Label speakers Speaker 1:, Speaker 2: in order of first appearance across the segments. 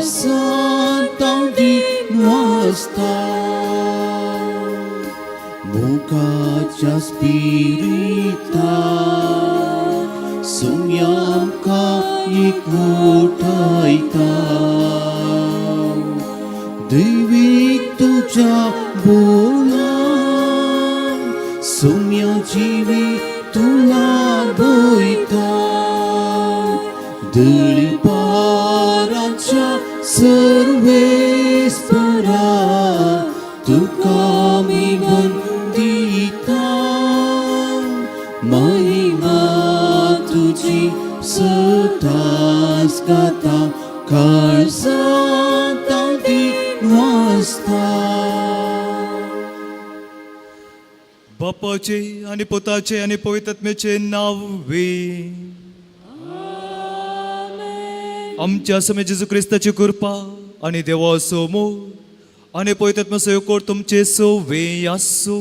Speaker 1: Santo di nuestra Mukacha spirita Sumyam ka ikutaita Divik tuja bolan Sumya jivi tula boita Dili paracha सर्वेश्वरा तुका मी वंदिता महिमा तुझी सदाच गाता काळ Santa दिन वाजता.
Speaker 2: बापाचे आणि पुताचे आणि पवित्र आत्म्याचे नावे. आमच्या समय जेजू ख्रिस्ताची कृपा आणि देवाचो मोग आणि पवित्र आत्म्याचो सहयोग तुमचे सोवे आसो.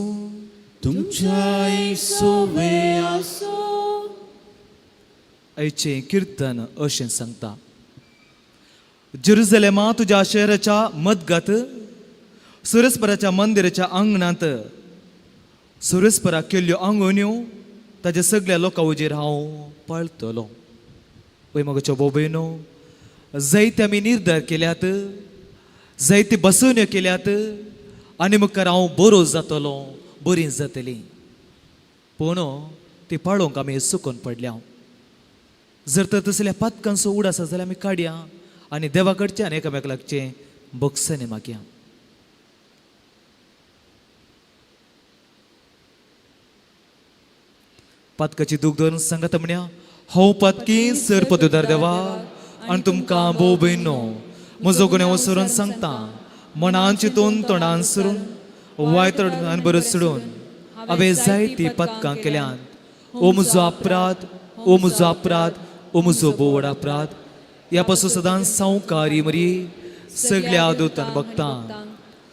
Speaker 1: तुमच्याय सोवे आसो.
Speaker 2: आयचे कीर्तन अशें सांगता. जेरुसलेमा तुझ्या शहराच्या मदगत सुरेस्पराच्या मंदिराच्या आंगणांत सुरेस्परा केल्ल्यो आंगण्यो ताच्या सगळ्या लोकां वजेर हांव पळतलो. पळय मगोच्यो बोबयनो, जायते आमी निर्धार केल्यात, जायते बसवण्यो केल्यात आनी मुखार हांव बरो जातलो, बरी जातली. पूण ती पाळोवंक आमी सुकून पडल्या. जर तर तसल्या पातकांचो उड आसा जाल्यार आमी काडया आनी देवा कडचे आनी एकामेका लागचे बक्षांनी मागया. पातकाची दूख धरून सांगात म्हणया, हांव पातकी सर पदवीदार देवा आनी तुमकां भोव भयणो म्हजो गुन्यांव सरून सांगता. मनान चिंतून तोंडान सरून वायतडान बरो सोडून हांवें जायतीं पातकां केल्यात. ओ म्हजो अपराध, ओ म्हजो अपराध, ओ म्हजो भोव व्हड अपराध. ह्या पासून सदांच सावकारी मरी सगळ्या दोतान बघता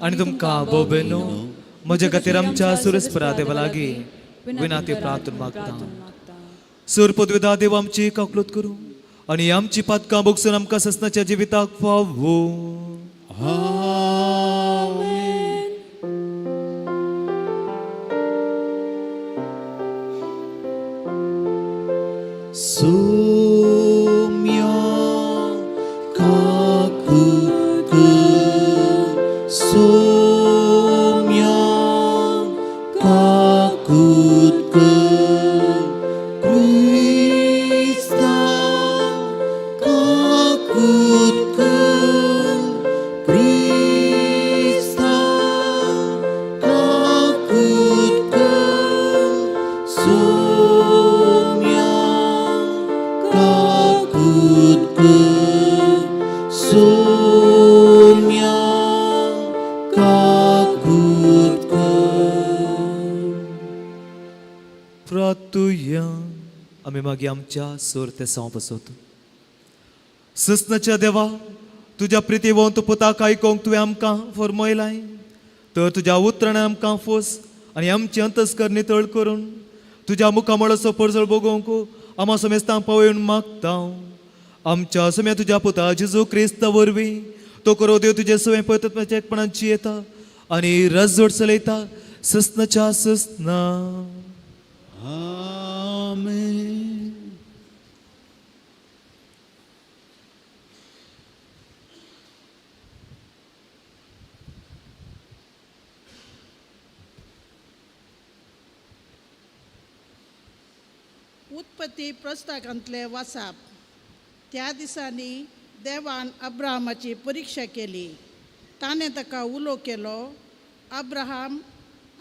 Speaker 2: आनी तुमकां भोव भयणो म्हजे खातीर आमच्या सुरेस्परा देवा लागीं विनाती प्रार्थना मागता. सर पदवीदार देव आमची काकलूत करूं आनी आमची पातकां बगसून आमकां ससनाच्या जिविताक फावो.
Speaker 1: Sumya kakut Sumya kakut Krista kakut Krista kakut Sumya kakut Sumya kakut
Speaker 2: प्रार्थुया. आमी मागीर आमच्या सोरते सांव बसोत. ससनाच्या देवा, तुज्या प्रितीवंत पुताक आयकोंक तुवें आमकां फरमयलाय, तर तुज्या उतरान आमकां फोस आनी आमची अंतस्कर नितळ करून तुज्या मुखामळाचो परजळ भोगोवंक आमा समेस्तांक पावयून मागता. आमच्या समेत तुज्या पुता जेजू क्रिस्ता वरवीं तो करो देव तुजे सवय पवित्रात्म्याच्या एकपणाची येता आनी रजोड चलयता ससनाच्या ससना.
Speaker 1: Amen.
Speaker 3: उत्पत्ती पुस्तकांतले वाचप. त्या दिसांनी देवान अब्राहमाची परीक्षा केली. ताणें ताका उलो केलो.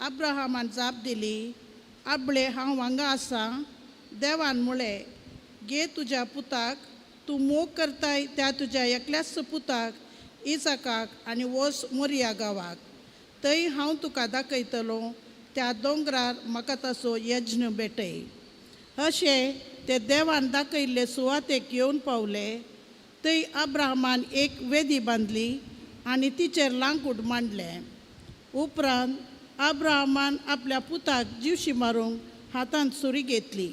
Speaker 3: अब्राहमान जाप दिली, आबळे हांव हांगा आसा. देवान म्हळें, गे तुज्या पुताक, तूं मोग करताय त्या तुज्या एकल्याच पुताक इसाकाक आनी वच मोरिया गांवाक. थंय हांव तुका दाखयतलो. त्या दोंगरार म्हाका ताचो यज्ञ भेटय. अशें ते देवान दाखयल्ले सुवातेक येवन पावले. थंय अब्राहमान एक वेदी बांदली आनी तिचेर लांकूड मांडलें. उपरांत अब्राहमान आपल्या पुताक जीवशी मारूंक हातांत सुरी घेतली.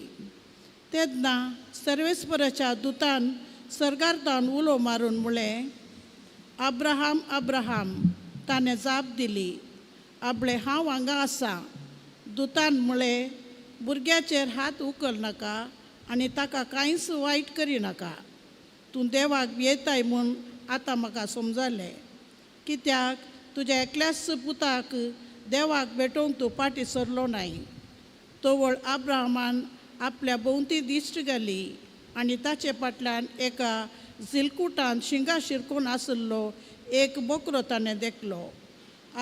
Speaker 3: तेन्ना सर्वेस्पराच्या दुतान सर्गार्थान उलो मारून म्हळें, अब्राहाम अब्राहाम ताणें जाप दिली, आपले हांव हांगा आसां. दुतान म्हळें, भुरग्याचेर हात उखल नाका आनी ताका कांयच वायट करिनाका. तूं देवाक भियेताय म्हूण आतां म्हाका समजलें. कित्याक तुज्या एकल्याच पुताक देवाक भेटोवंक तूं फाटीं सरलो नाय. तोवळ अब्राहमान आपल्या भोंवती दिश्ट घाली आनी ताचे फाटल्यान एका झिलकुटान शिंगा शिरकून आसलो एक बोकरो ताणें देखलो.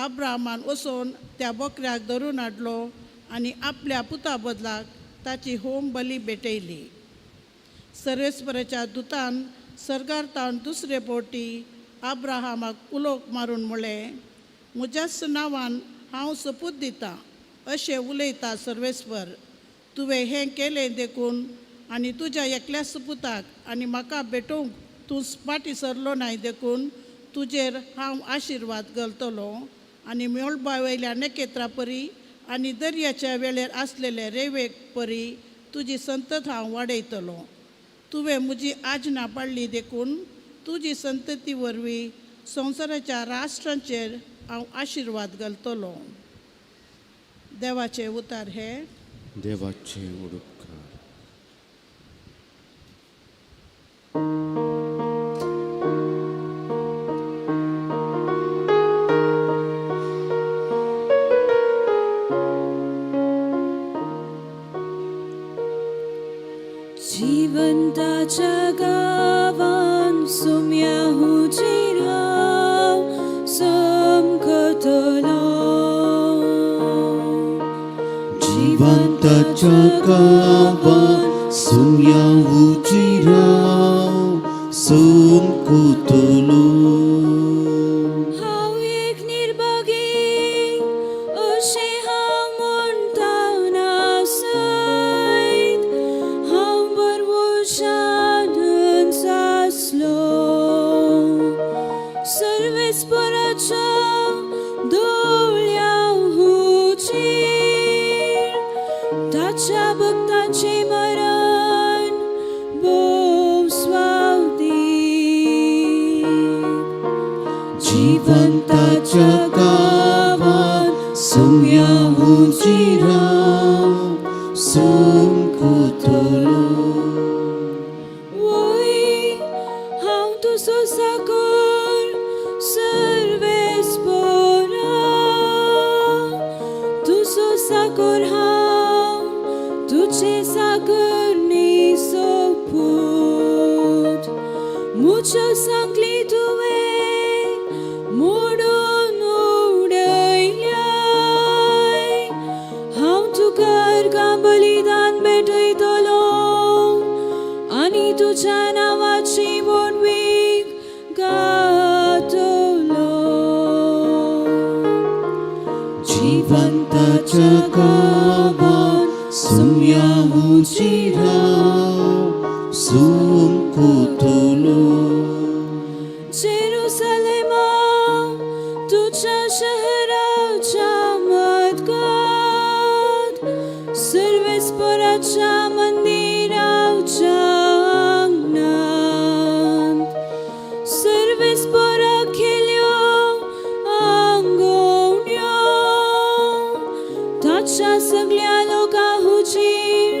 Speaker 3: अब्राहमान वचून त्या बोकऱ्याक धरून हाडलो आनी आपल्या पुता बदलाक ताची होम बली भेटयली. सर्वेस्पराच्या दुतान सर्गारतावन दुसरे फावटी अब्राहमाक उलोवक मारून म्हळें, म्हज्याच नांवान हांव सपूत दितां अशें उलयता सर्वेस्पर. तुवें हें केलें देखून आनी तुज्या एकल्याच पुताक आनी म्हाका भेटोवंक तूं फाटीं सरलो नाय देखून तुजेर हांव आशिर्वाद घालतलो आनी मेळबा वयल्या नखेत्रा परी आनी दर्याच्या वेळेर आसलेले रेवेक परी तुजी संतत हांव वाडयतलो. तुवें म्हजी आज्ञा पाळ्ळी देखून तुजी संतती वरवीं संवसाराच्या राष्ट्रांचेर हांव आशिर्वाद घालतलो. देवाचे उतार हे.
Speaker 1: देवाचे उडुपकार.
Speaker 4: जिवंताच्या गावान सुम्याहुची राव समकतलो.
Speaker 1: जिवंताच्या गावान सुन्याहुची राव समकतलो.
Speaker 4: हांव एक निर्भागी अशें हांव म्हणटा नासयत. हांव बरवशान सासलो सर्वेस्पराच्या दोळ्या हुचीर. ताच्या भक्तांचे मरण भोव स्वावदीक.
Speaker 1: जिवंताच्या गावान सुन्याहुची राव समकतलो.
Speaker 4: वोय हांव तुजो साकर सर्वेस्परा. तुजो साकर हांव तुजे साकर न्ही सोपूत. म्हज्यो सांगली तुवें मोडून उडयल्याय. हांव तुका अर्गां बलिदान भेटयतलो आनी तुज्या नांवाची बोडवीक गातलो.
Speaker 1: जिवंताच्या गावान सुन्याहुची राव समकतलो.
Speaker 4: जेरुसलेमा तुझ्या शहराच्या मदगात सर्वेस्पराच्या मंदिराच्या अंगणात. सर्वेस्परा खेल्यो आंगवण्यो. ताच्या सगळ्या लोकां हुचीर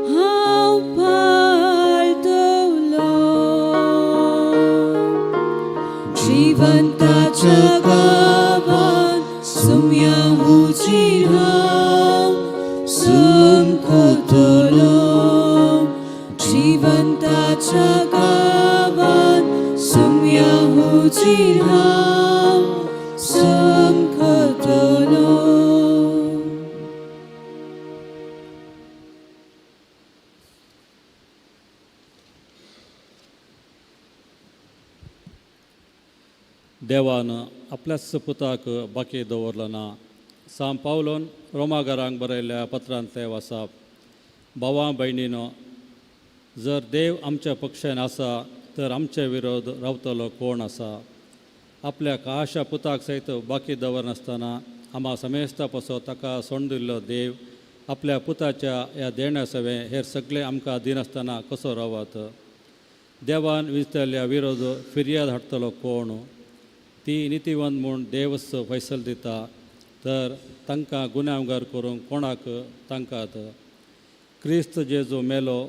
Speaker 4: हांव पाळटलो.
Speaker 1: जिवंताच्या गावान सुन्याहुची राव समकतलो. जिवंताच्या गावान सुन्याहुची राव समकतलो.
Speaker 5: देवान आपल्याच पुताक बाकी दवरलो ना. सांत पावलोन रोमाघरांक बरयल्ल्या पत्रांतले वाचप. भावां भयणीनो, जर देव आमच्या पक्षान आसा तर आमचे विरोध रावतलो कोण आसा. आपल्या काळाच्या पुताक सयत बाकी दवरनासतना आम्हा समेस्ता पासो ताका सोडून दिल्लो देव आपल्या पुताच्या ह्या देण्या सवे हेर सगळे आमकां दिनासतना कसो रावत. देवान विजतल्या विरोध फिर्याद हाडटलो कोण. ती नितीवंत म्हूण देवच फैसल दिता तर तांकां गुन्यांवकार करूंक कोणाक तांकां क्रिस्त जेजू मेलो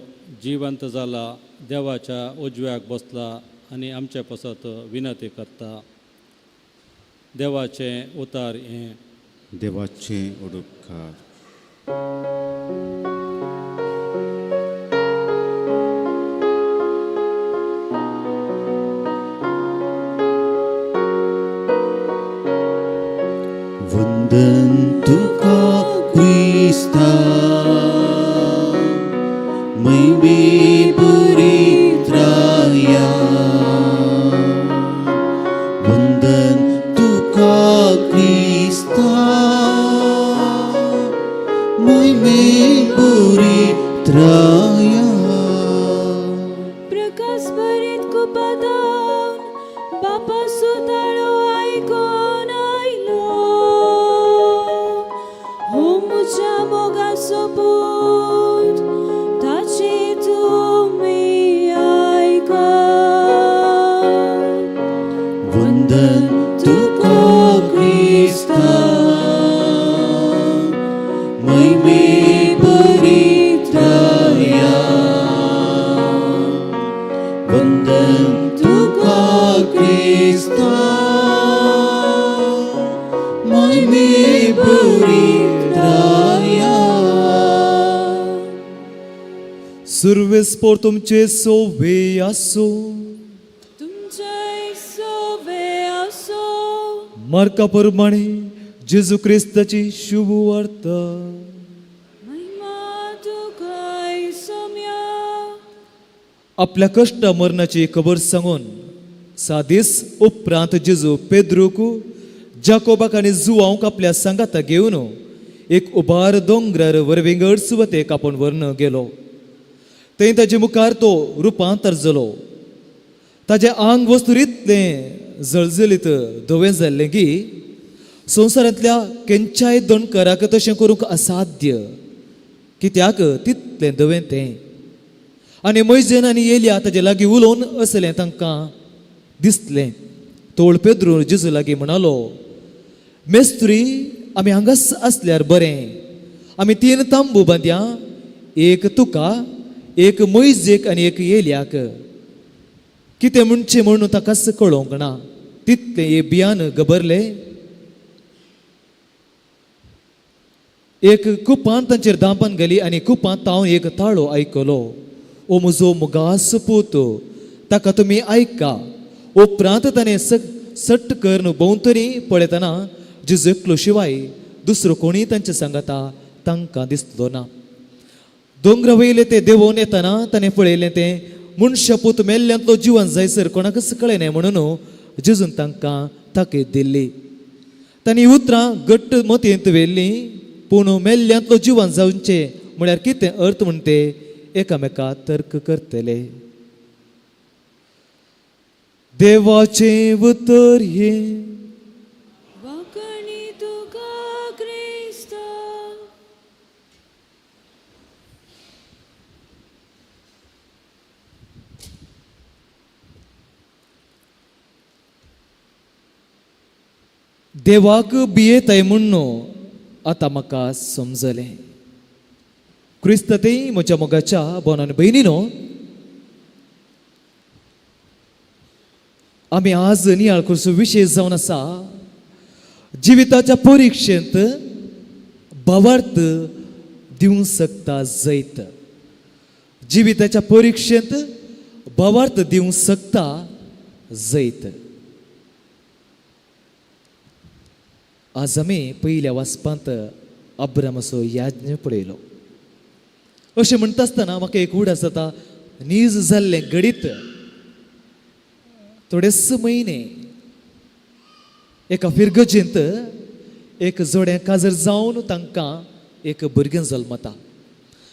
Speaker 5: जिवंत जाला देवाच्या उजव्याक बसला आनी आमचे पसत विनंती करता. देवाचें उतार हें.
Speaker 6: देवाचे उडुपकार. वंदन तुका क्रिस्ता मैबी बरीत्राया. वंदन तुका क्रिस्ता मैबी बरीत्राया.
Speaker 4: प्रकाश भरीत कुपादान बापा सुताळो आयकोन आयलो. हो मुझ्या मोगाचो पूत ताची तुमी आयका.
Speaker 6: वंदन तुका क्रिस्ता मैबी बरीत्राया. वंदन तुका क्रिस्ता मैबी बरीत्राया.
Speaker 2: सर्वेस्पोर तुमचे सोवे आसो.
Speaker 4: तुमचे सोवे असो.
Speaker 2: मार्का प्रमाणे जेजू क्रिस्ताची शुभ वार्ता.
Speaker 4: महिमा तुका सोम्या.
Speaker 2: आपल्या कष्ट मरणाची खबर सांगून 6 दीस उपरांत जेजू पेद्रूक जाकोबाक आनी जुवांक आपल्या सांगात घेवन एक उबार दोंगरार वरविंगड सुवातेक आपूण व्हरून गेलो. थंय ताचे मुखार तो रुपांतर जालो. ताचें आंग वस्तूर इतलें जळजळीत धवें जाल्लें की संवसारांतल्या खंयच्याय दोणकाराक तशें करूंक असाध्य. कित्याक तितलें धवें तें. आनी मैजेन आनी येल्या ताचे लागीं उलोवन असलें तांकां दिसलें. तोळ पेद्रू जेजू लागीं म्हणालो, मेस्त्री, आमी हांगाच आसल्यार बरें. आमी 3 तांबू बांदया, एक तुका, एक मैजेक आनी एक येल्याक. कितें म्हणचें म्हणून ताकाच कळोंक ना. तितलें येबियान गबरले. एक कुपान तांचेर दांपान गेली आनी कुपांत हांव एक ताळो आयकलो. ओ म्हजो मोगास पूत, ताका तुमी आयका. उपरांत ताणें सट्ट करून भोंवतणी पळयतना जेजू एकलो शिवाय दुसरो कोणीय तांचे सांगाता तांकां दिसलो ना. दोंगरा वयले ते देंवोवन येतना ताणें पळयलें तें मनशापूत मेल्ल्यांतलो जिवन जायसर कोणाकच कळना म्हणून जेजून तांकां ताकीद दिल्ली. तांणी उतरां घट्ट मतींत वेल्लीं, पूण मेल्ल्यांतलो जिवन जावचें म्हळ्यार कितें अर्थ म्हण ते एकामेका तर्क करतले. देवाचें उतर हें.
Speaker 4: वाकणी तुका क्रिस्ता.
Speaker 2: देवाक भियेताय म्हणून आतां म्हाका समजलें. क्रिस्ततेय म्हज्या मोगाच्या बोनान भयणीनो, आमी आज नियाळ करचो विशय जावन आसा जिविताच्या परिक्षेंत भावार्थ दिवंक शकता जैत. जिविताच्या परिक्षेंत भावार्थ दिवंक शकता जैत. आज आमी पयल्या वाचपांत अब्रामाचो याज्ञ पळयलो. अशें म्हणटा आसतना म्हाका एक उडास जाता. नीज जाल्लें घडीत थोडेच म्हयने एका फिरगजेंत एक जोड्या काजर जावन तांकां एक भुरगें जल्मता.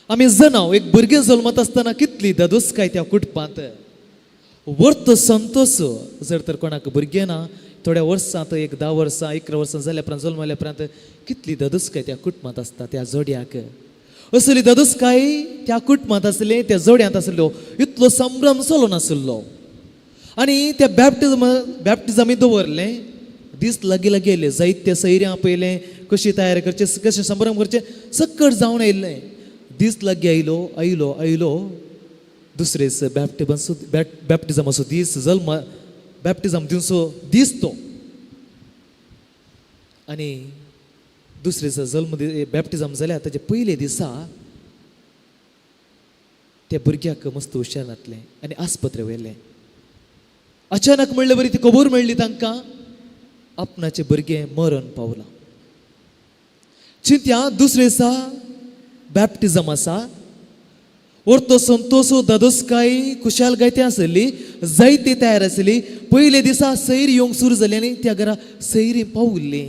Speaker 2: आमी जाणाव एक भुरगें जल्मता आसतना कितली दादोसकाय त्या कुटुंबांत. वर्त संतोष जर तर कोणाक भुरगें ना, थोड्या वर्सांत एक 10 वर्सां 11 वर्सां जाल्या उपरांत जल्मल्या उपरांत कितली दादोसकाय त्या कुटुंबांत आसता त्या जोड्याक. असली दादोसकाय त्या कुटुंबांत आसली, त्या जोड्यांत आसलो. इतलो संभ्रम चलो नासलो. आनी त्या बॅप्टिजमी दवरलें दीस लागी लागी येयले जायते सैऱ्यां पयलें कशी तयार करचे कशें संभ्रम करचे सक्कट जावन येयल्लें दीस लागी आयलो दुसरे दीस बॅप्टिजमाचो दीस जल्म बॅप्टिजम दिवचो दीस तो आनी दुसरे दिसा जल्म बॅप्टिजम जाल्यार ताचे पयले दिसा त्या भुरग्याक मस्त हुशार जातलें आनी आस्पत्रे वयलें अचानक म्हणलें बरी ती खबर मेळ्ळी तांकां आपणाचें भुरगें मरण पावलां चिंत्या दुसरे दिसा बॅप्टिजम आसा ओर्तो संतोसो दादोसकाय खुशालकाय ती आसली जायती तयार आसली पयले दिसा सैर येवंक सुरू जाली आनी त्या घरा सैरी पावुल्ली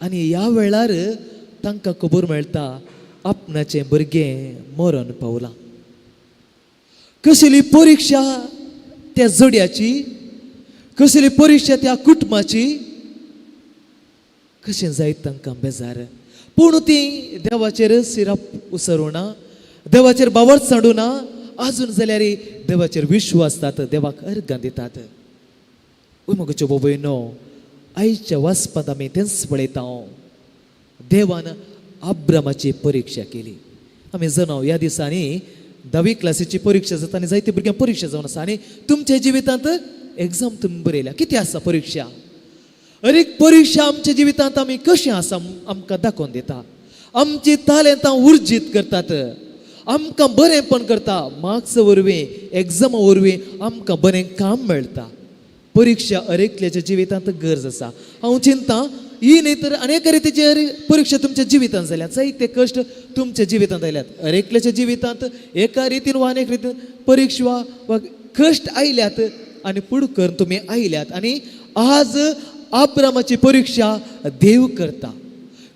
Speaker 2: आनी ह्या वेळार तांकां खबर मेळटा आपणाचें भुरगें मरण पावलां कसली परिक्षा त्या जोड्याची कसली परिक्षा त्या कुटुंबाची कशें जायत तांकां बेजार पूण ती देवाचेर सिराप उसरुना देवाचेर बावर सांडूना आजून जाल्यार देवाचेर विश्वास जातात देवाक अर्गां दितात म्हज्यो बाबयनो आयच्या वाचपांत आमी तेंच पळयता देवान अब्रामाची परीक्षा केली आमी जाणा ह्या दिसांनी 10वी क्लासीची परीक्षा जाता आनी जायते भुरग्यांक परीक्षा जावन आसा आनी तुमच्या जिवितांत एग्जाम तुमी बरयल्या कितें आसा परीक्षा हर एक परीक्षा आमच्या जिवितांत आमी कशें आसा आमकां दाखोवन दिता आमची तालेंतां उर्जीत करतात आमकां बरेंपण करता मार्क्स वरवीं एग्जामा वरवीं आमकां बरें काम मेळटा परीक्षा हर एकल्याच्या जिवितांत गरज आसा हांव चिंता ही न्ही तर अनेक रितीची परीक्षा तुमच्या जिवितांत जाल्यात जायते कश्ट तुमच्या जिवितांत आयल्यात हर एकल्याच्या जिवितांत एका रितीन वा अनेक रितीन परीक्षा वा कश्ट आयल्यात आनी फुडें करून तुमी आयल्यात आनी आज अब्रामाची परीक्षा देव करता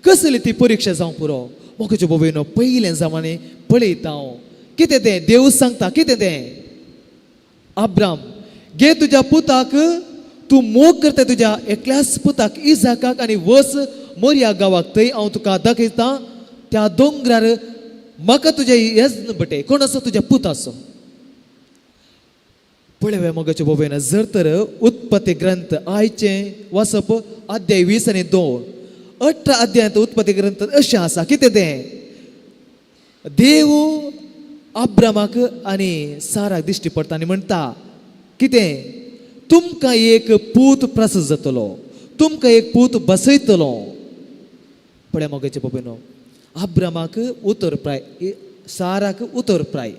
Speaker 2: कसली ती परीक्षा जावं पुरो मोगाच्यो बाबयनो पयलें जमाने पळयता हांव कितें तें देव सांगता कितें तें अब्राम घे तुज्या पुताक तूं मोग करता तुज्या एकल्याच पुताक इजाकाक आनी वस मोरिया गांवाक थंय हांव तुका दाखयता त्या दोंगरार म्हाका तुज्या येजन बटे कोण आसा तुज्या पुताचो पळय मोगाच्यो बाबयनो जर तर उत्पत्ती ग्रंथ आयचें वाचप अध्याय 20 आनी 2 18 अध्यायांत उत्पत्ती ग्रंथ अशें आसा कितें तें देव अब्रामाक आनी साराक दिश्टी पडटा आनी म्हणटा कितें तुमकां एक पूत प्रसूत जातलो तुमकां एक पूत बसयतलो पळय मोगाचे बाबयनो अब्रामाक उतरप्राय साराक उतरप्राय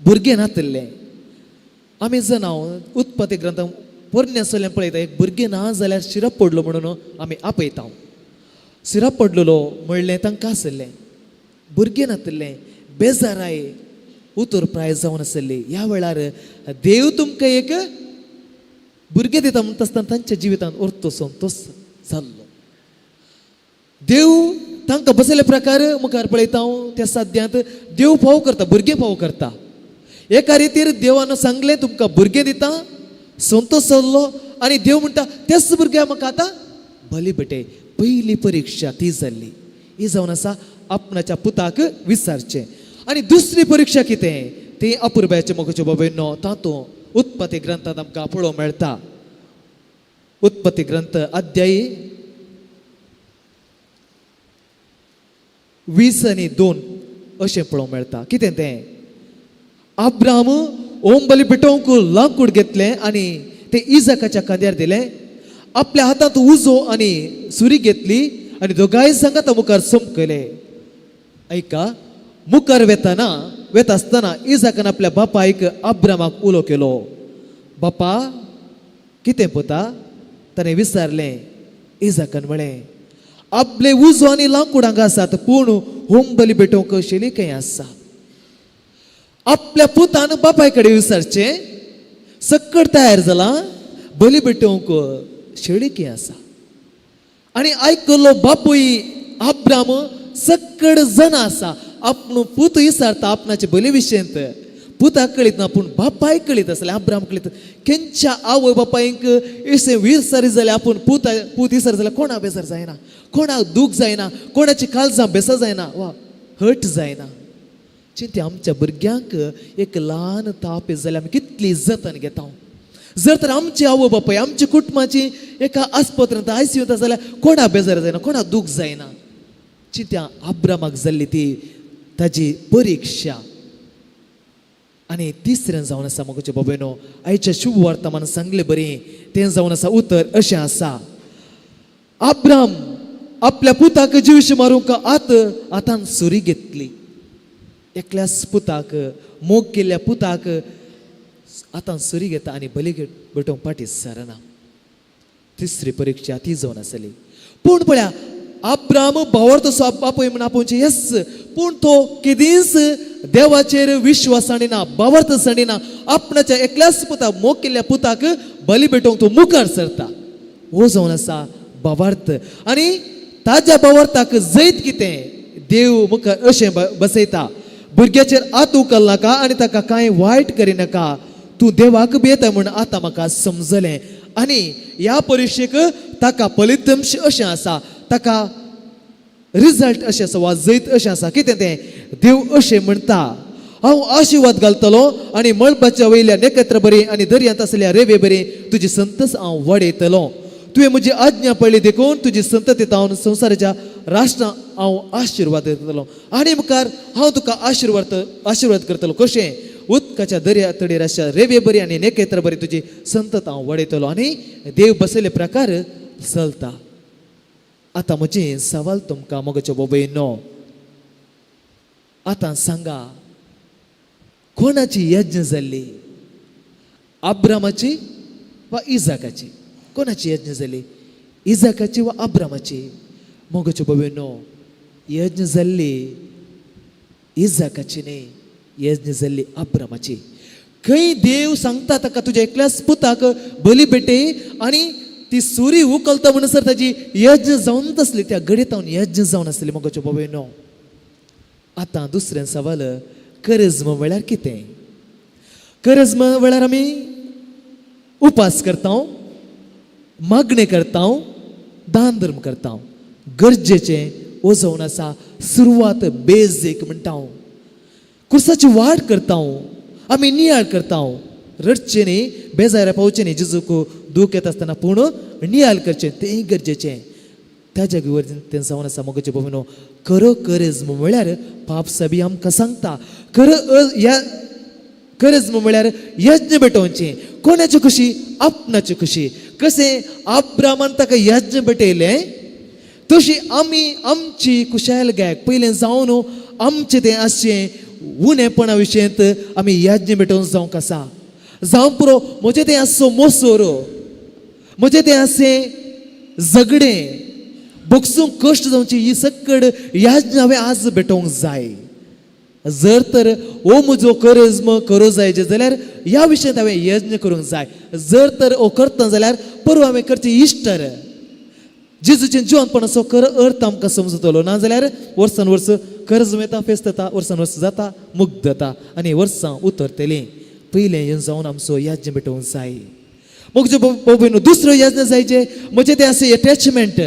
Speaker 2: भुरगें नातल्लें आमी जाणा उत्पत्ती ग्रंथ पोरणे आसलें पळयता एक भुरगें ना जाल्यार शिरप पडलो म्हणून आमी आपयता शिरप पडलेलो म्हणलें तांकां आसलें भुरगें नातलें बेजाराय उतरप्राय जावन आसली ह्या वेळार देव तुमकां एक भुरगें दिता म्हणटा आसतना तांच्या जिवितांत अर्थ संतोश जाल्लो देव तांकां बसयल्या प्रकार मुखार पळयता हांव त्या साद्यांत देव फाव करता भुरगें फाव करता एका रितीर देवान सांगलें तुमकां भुरगें दिता संतोश जाल्लो आनी देव म्हणटा तेच भुरग्याक म्हाका आतां भली बेटे पयली परीक्षा ती जाल्ली ही जावन आसा आपणाच्या पुताक विचारचें आनी दुसरी परीक्षा कितें ती अपुर्बाचे मोगाच्यो बाबयनो तातूंत उत्पत्ती ग्रंथांत आमकां पळोवंक मेळटा उत्पत्ती ग्रंथ अध्याय 20 आनी 2 अशें पळोवंक मेळटा कितें तें अब्राम ओम बली पेटोवंक लांकूड घेतलें आनी तें इजाकाच्या खांद्यार दिलें आपल्या हातांत उजो आनी सुरी घेतली आनी दोगांय सांगात मुखार सोंपकले ऐका मुखार वेता आसतना इजाकान आपल्या बापायक अब्रामाक उलो केलो बापा कितें पोता ताणें विचारलें इजाकान म्हळें आपले उजो आनी लांकूड हांगा आसात पूण होम बली पेटोवंक शेली खंय आसा आपल्या पुतान बापाय कडेन विचारचें सक्कड तयार जाला बली पेटोवंक शेळी खंय आसा आनी आयकलो बापूय अब्राम सक्कड जाणा आसा आपूण पूत विचारता आपणाचे बली विशयंत पुताक कळीत ना पूण बापाय कळीत आसलें अब्राम कळीत खंयच्या आवय बापायक अशें विचारी जाल्यार आपूण पूत विचार जाल्यार कोणा बेजार जायना कोणाक दूख जायना कोणाची काळजां बेसा जायना वा हट जायना चिंती आमच्या भुरग्यांक एक ल्हान ताप जाल्यार आमी कितली जतन घेता
Speaker 7: जर तर आमची आवय बापाय आमच्या कुटुंबाची एका आस्पत्रांत आयसीयूंत जाल्यार कोणा बेजार जायना, कोणा दूख जायना. चिंत्या अब्रामाक जाल्ली ती ताजी परीक्षा. आनी तिसरें जावन आसा मोगोचे बाबेनो, आयच्या शुभ वर्तमान सांगले बरें तें जावन आसा उतर अशें आसा. अब्राम आपल्या पुताक जीवश मारूंक आतां सुरी घेतली. एकल्याच पुताक, मोग केल्ल्या पुताक आतां सुरी घेता आनी बली भेटोवंक फाटीं सरना. तिसरी परीक्षा ती जावन आसली. पूण पळया, अब्राम भावार्थ तसो बापूय म्हण आपोवचे येस, पूण तो केदींच देवाचेर विश्वास आणिना, भावार्थ आणिना. आपणाच्या एकल्याच पुताक, मोग केल्ल्या पुताक बली भेटोवंक तो मुखार सरता. हो जावन आसा भावार्थ. आनी ताज्या भावार्थाक जैत कितें देव मुखार अशें बसयता, भुरग्याचेर हात उखल नाका आनी ताका कांय वायट करिनाका. तूं देवाक भियेता म्हूण आतां म्हाका समजलें. आनी ह्या परीक्षेक ताका फलितांश अशें आसा, ताका रिजल्ट अशें आसा वा जैत अशें आसा. कितें तें देव अशें म्हणटा, हांव आशिर्वाद घालतलो आनी मळबाच्या वयल्या नखेत्र बरी आनी दर्यांत आसलेल्या रेवे बरी तुजी संतस हांव वाडयतलो. तुवें म्हजी आज्ञा पळयली देखून तुजी संतती हांव संवसाराच्या राष्ट्रां हांव आशिर्वाद दितलो. आनी मुखार हांव तुका आशिर्वाद करतलो. कशें? उदकाच्या दर्या तडीर आसा रेवे बरी आनी नखेत्र बरी तुजी संतत हांव वाडयतलो. आनी देव बसयले प्रकार चलता. आतां म्हजें सवाल तुमकां मोगाच्या बाबयनो, आतां सांगा कोणाची यज्ञ जाल्ली? अब्रामाची वा इजाकाची? कोणाची यज्ञ जाली? इजाकाची वा अब्रामाची? मोगाच्या बाबयनो, यज्ञ जाल्ली इजाकाची न्ही, यज्ञ जाल्ली अब्रामाची. खंय देव सांगता ताका तुज्या एकल्याच पुताक बली भेटय आनी ती सुरी उखलता म्हणसर ताजी यज्ञ जावन आसली. त्या घडयेंत हांव यज्ञ जावन आसली. मोगाच्या बाबयनो, आतां दुसरें सवाल, करिज्म म्हळ्यार कितें? करिज्म म्हळ्यार आमी उपास करता, मागणी करता, दान धर्म करता. गरजेचें हो जावन आसा सुरवात, बेजीक म्हणटा. कुर्साची वाट करता, आमी नियाळ करता. रडचें न्ही, बेजार पावचें न्ही, जेजूक दूख येता आसतना, पूण नियाळ करचें तेंय गरजेचें. त्या जागे वयर तें जावन आसा मोगाचे बाबयनो, खरो करिज्म म्हळ्यार पाप सभी आमकां सांगता. ह्या करिज्म म्हळ्यार यज्ञ भेटोवचें. कोणाची खुशी? आपणाची खुशी. कशें अब्रामान ताका यज्ञ भेटयलें, तशी आमी आमची कुशालकायेक पयलें जावन आमचें तें आसचें उणेपणा विशयंत आमी यज्ञ भेटोवंक जावंक आसा. जावं पुरो म्हजें तें आसचो मोसोर, म्हजें तें आसचें झगडें, बोगसूंक कश्ट जावची, ही सकड यज्ञ हांवें आज भेटोवंक जाय. जर तर हो म्हजो करिज्म खरो जायचे जाल्यार ह्या विशयांत हांवें यज्ञ करूंक जाय. जर तर हो करता जाल्यार परवा हांवें करचें इश्टर. जेजूचें जिवनपणाचो खरो अर्थ आमकां समजतलो. ना जाल्यार वर्सान वर्स कर्ज येता, फेस्त जाता, वर्सान वर्स जाता, मुक्त जाता आनी वर्सां उतरतलीं. पयलें येवन जावन आमचो यज्ञ भेटोवंक जाय. म्हजे बाबयनो, दुसरो यज्ञ जायचे म्हजें तें आसा एटॅचमेंट.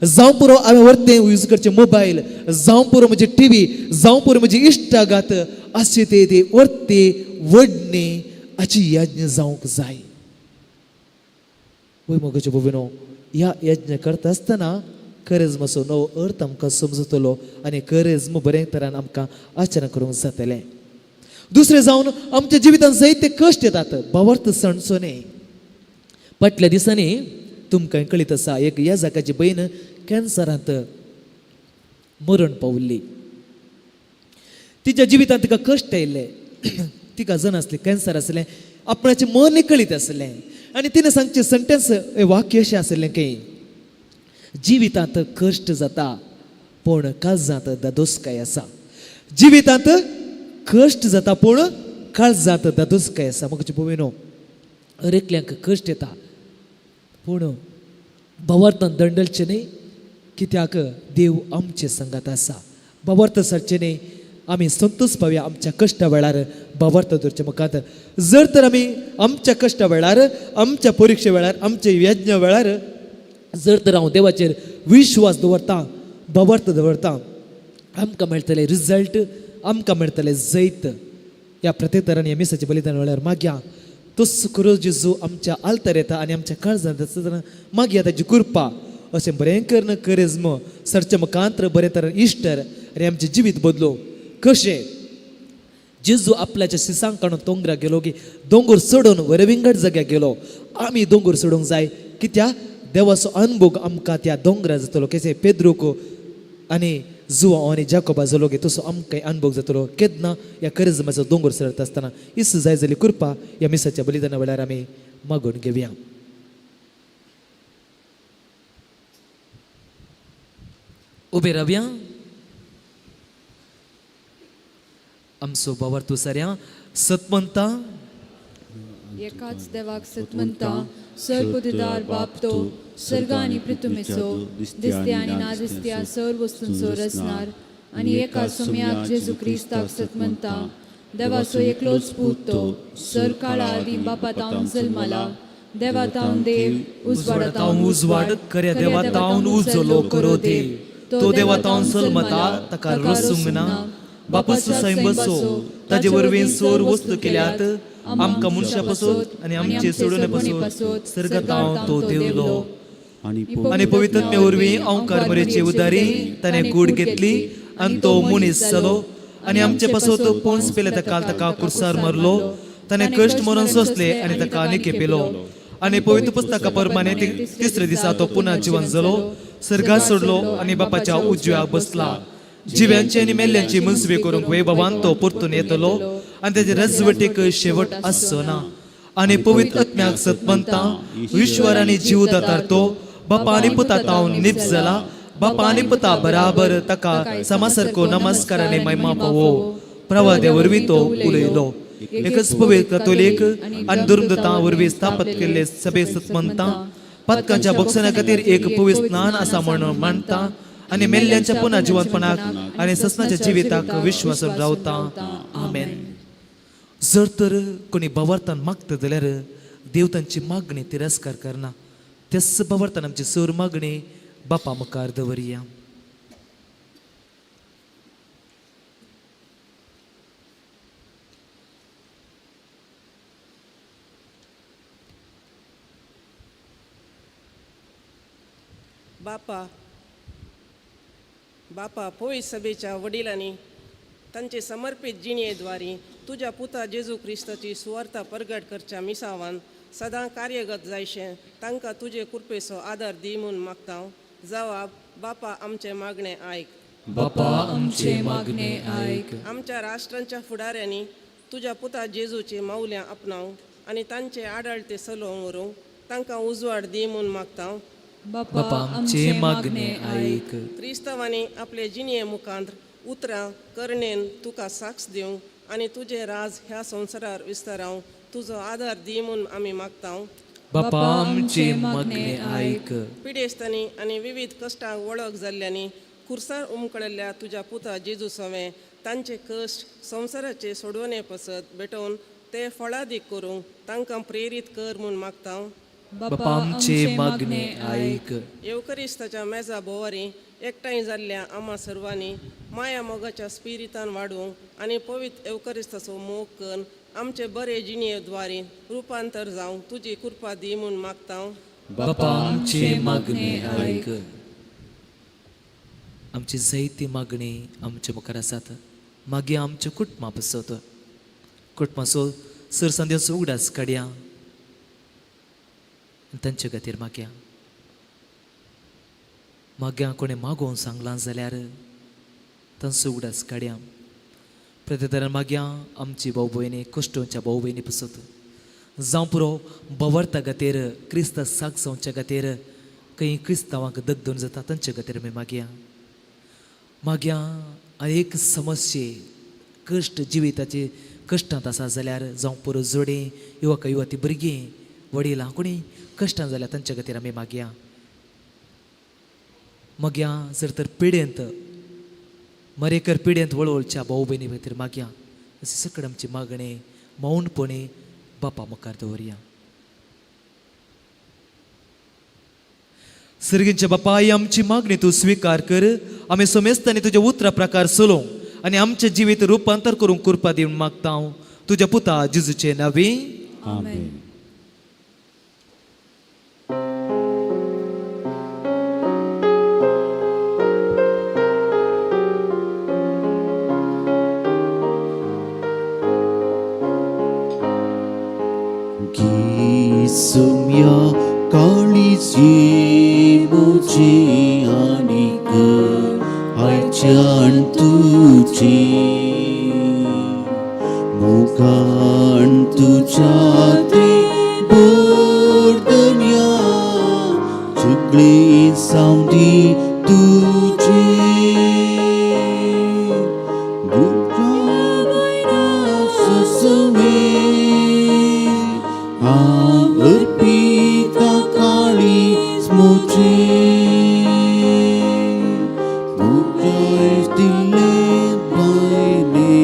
Speaker 7: जावं पुरो हांवें वर्तें यूज करचें मोबायल, जावं पुरो म्हजी टीव्ही, जावं पुरो म्हजी इश्टागात, अशें ते वर्ते वडणी हाची यज्ञ जावंक जाय. वय मोगाचे बाबयनो, ह्या यज्ञ करता आसतना करिज्माचो नवो अर्थ आमकां समजतलो आनी करिज्म बरे तरान आमकां आचरण करूंक जातलें. दुसरें जावन आमच्या जिवितांत जायते कश्ट येतात. भावार्थ सणचो न्ही. फाटल्या दिसांनी तुमकां कळीत आसा, एक येजाकाची बहीण कॅन्सरांत मरण पावल्ली. तिच्या जिवितांत तिका कश्ट येयले. तिका जन आसली, कॅन्सर आसलें, आपणाचें मन कळीत आसलें आनी तिणें सांगचें सेंटेन्स, वाक्य अशें आसलें की जिवितांत कश्ट जाता पूण काळजांत दादोसकाय आसा. जिवितांत कश्ट जाता पूण काळजांत दादोसकाय आसा. म्हजे भुवेनो, हर एकल्यांक कश्ट येता पूण भावार्थान दंडलचें न्ही, कित्याक देव आमचे संगात आसा. भावार्थ सरचें न्ही, आमी संतोश पावया आमच्या कश्टा वेळार भावार्थ धरच्या मुखार. जर तर आमी आमच्या कश्टा वेळार, आमच्या परिक्षे वेळार, आमच्या यज्ञ वेळार जर तर हांव देवाचेर विश्वास दवरतां, भावार्थ दवरतां, आमकां मेळटलें रिजल्ट, आमकां मेळटलें जैत. ह्या प्रत्येक तरान ह्या मिसाच्या बलिदान वेळार मागया तस करो जेजू आमच्या आलतार येता आनी आमच्या काळजांत आसतना मागीर ताची कृपा अशें बरें करन करेज्म सरचमकांत्र बरें तरेन इश्टर आनी आमचें जिवीत बदलो कशें जेजू आपल्याच्या सिसांक काडून दोंगरा गेलो की दोंगर सोडून वरविंगड जाग्यार गेलो आमी दोंगर सोडूंक जाय कित्याक देवाचो अनुभव आमकां त्या दोंगरा जातलो कशें पेद्रूक आनी जुवा आनी जाकोबा जालो गे तसो आमकां अनुभव जातलो केन्ना ह्या करिज्माचो दोंगर सरता आसतना इस जाय जाली कृपा ह्या मिसाच्या बलिदाना वेळार आमी मागून घेवया. उबे रावया. आमचो बावर तूं साऱ्या सतमंता
Speaker 4: एकाच देवाक सतमंता सर्वोदिदार बापतो सर्ग आनी पृथ्वीचो दिसते आनी नादिसत्या सर्व वस्तूंचो रचणार आनी एका सम्याक जेजू क्रिस्ताक सतमंता देवाचो एकलोच पूत तो सर काळा आदी बापा तावन जल्माला देवा तावन देव उजवाडा तावन
Speaker 2: उजवाड कर्या देवा तावन उजलो करो देव तो देवा तावन सलमता ताका रसूंक ना बापूस सैम बसो ताजे वरवीं सोर वस्तू केल्यात आमकां मनशा पसोत आनी आमचे सोडून पसोत सर्गताव तो देवलो आनी पवित्रत्मे वरवीं अवकार मरेची उदारी ताणें कूड घेतली आनी तो मनीस जालो आनी आमचे पसोत पोंस पेले ताका ताका कुर्सार मारलो ताणें कश्ट मरून सोंसले आनी ताका निके पेलो आनी पवित्र पुस्तका प्रमाणे तिसरे दिसा तो पुन्हा जिवन जालो सर्गात सोडलो आनी बापाच्या उजव्याक बसला जिव्यांची आनी मेल्ल्यांची मनसुबे करूंक वैभवान तो परतून येतलो आनी तेजे रजवटीक शेवट आसचो ना आनी पवित्र आत्म्याक सतमंता ईश्वर आनी जीव दातार तो बापा आनी पुता तावन निप जाला बापा आनी पुता बराबर ताका समासारको नमस्कार आनी महिमा पवो प्रवादे वरवीं तो उलयलो एकच पवित्र कतोलीक आनी धर्मदूतां वरवीं स्थापत केल्ले सभे सतमंता पदकांच्या भक्षणा खातीर एक पवित्र स्नान आसा म्हणून मानता आनी मेल्ल्यांच्या पुन्हा जिवंतपणाक आनी ससनाच्या जिविताक विश्वासून रावता आमेन. जर तर कोणी बावार्थान मागता जाल्यार देव तांची मागणी तिरस्कार करना तेच बावार्थान आमची सर मागणी बापा मुखार दवरया.
Speaker 8: बापा पवित्र सभेच्या वडिलांनी तांचे समर्पित जिणेद्वारे तुझ्या पुता जेजू क्रिस्ताची सुवार्ता परगट करच्या मिसावान सदां कार्यगत जायशें तांकां तुजे कृपेचो आदार दी म्हूण मागता. जवाब बापा आमचे मागणे आयक.
Speaker 2: बापा आमचे मागणे आयक.
Speaker 8: आमच्या राष्ट्रांच्या फुडाऱ्यांनी तुझ्या पुता जेजूचे माऊल्या आपणाव आनी तांचे आडळते सलोवंक व्हरूंक तांकां उजवाड दी म्हूण मागता.
Speaker 2: बापा आमचे मागणे आयक.
Speaker 8: क्रिस्तवांनी आपले जिणये मुखांत उतरां करणेन तुका साक्ष दिवंक आनी तुजे राज ह्या संवसारार विस्तारावंक तुजो आदार दी म्हूण आमी मागता.
Speaker 2: बापा आमचे मागणे आयक.
Speaker 8: पिडेस्तांनी आनी विविध कश्टांक वळख जाल्ल्यांनी खुर्सार उमकळिल्ल्या तुज्या पुता जेजू सवें तांचे कश्ट संवसाराचे सोडवणे पसत भेटोवन ते फळादीक करूंक तांकां प्रेरीत कर म्हूण मागता.
Speaker 2: बापा आमचे मागणे आयक.
Speaker 8: येवकरिस्ताच्या मेजा बोवारी एकठांय जाल्ल्या आम्हा सर्वांनी माया मोगाच्या स्पिरितान वाडूंक आनी पवित्र येवकरिस्ताचो मोग करून आमचे बरे जिणेद्वारे रुपांतर जावंक तुजी कृपा दी म्हूण मागता.
Speaker 2: बापा आमचे मागणे आयक. आमची जायती मागणी आमच्या मुखार आसात मागीर आमच्या कुटुंबा पसत कुटुंबाचो सरसंध्याचो उगडास काडया तांचे खातीर माग्या कोणें मागोवंक सांगलां जाल्यार तांचो उगडास काडया. प्रत्येकान मागया आमची भाऊ भयणी कश्टोवच्या भाऊ भयणी पसत जावं पुरो बवर्ता खातीर क्रिस्त सागसोवच्या खातीर खंय क्रिस्तांवांक दगदून जाता तांचे खातीर आमी मागया एक समस्ये कश्ट जिविताचे कश्टांत आसा जाल्यार जावं पुरो जोडी युवक युवती भुरगीं वडिलां कोणी कश्टांत जाल्यार तांचे खातीर आमी मागया जर तर पिडेंत मरेकर पिडेंत वळवळच्या भाऊ भयणी खातीर मागया अशें सकड आमची मागणी मौनपणी बापा मुखार दवरया. सर्गींच्या बापा ही आमची मागणी तूं स्विकार कर. आमी सोमेस्तांनी तुजे उतरां प्रकार चलोवंक आनी आमचें जिवीत रुपांतर करूंक कृपा दिवन मागता तुज्या पुता जेजूचे नांवी
Speaker 4: आमेन.
Speaker 6: 기숨야 काळीची मुझी आनिक आयच्यान तुझी मुखान तुझ्या ते बोर्दन्या चुकली सावंदी तुझी ससवे अर्पिता काळी स्मोचे मुझे दिले बायने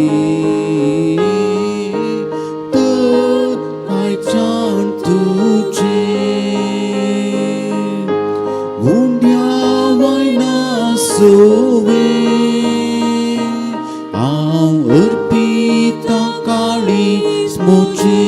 Speaker 6: तर आयच्यान तुझे हुंड्या वायना सोवे हांव अर्पिता काळी स्मोचे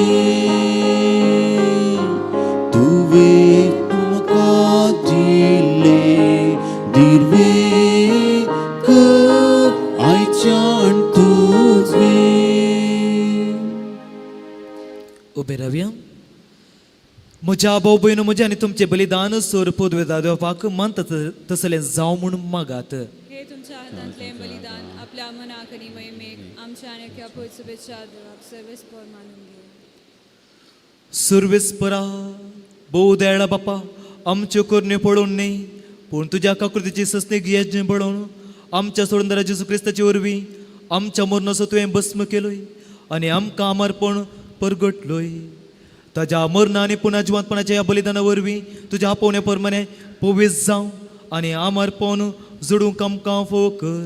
Speaker 2: उबे रावया. म्हज्या भाऊ भयण म्हजे आनी तुमचे बलिदान सोर पदवे दादोवपाक मन तसलें जावं म्हूण मागात.
Speaker 4: हे तुमच्या हातांतले बलिदान आपल्या मनाक आनी महिमेक आमच्या आनी एका पयसुबेच्या देवाक सर्वेस्पर मानून घे.
Speaker 2: सर्वेस्परा भोव दयाळा बापा, आमच्यो करण्यो पळोवन न्ही पूण तुज्या काकृतीची सस्तेक येजन पळोवन आमच्या सोडून जेजू क्रिस्ताचे वरवीं आमच्या मरणाचो तुवें भस्म केलोय आनी आमकां आमारपण परगटलोय. ताज्या मरणा आनी पुना जिवंतपणाच्या ह्या बलिदाना वरवीं तुज्या आपोवण्या परमाणे पवित्र जावं आनी आमारपण जोडूंक आमकां फोव कर.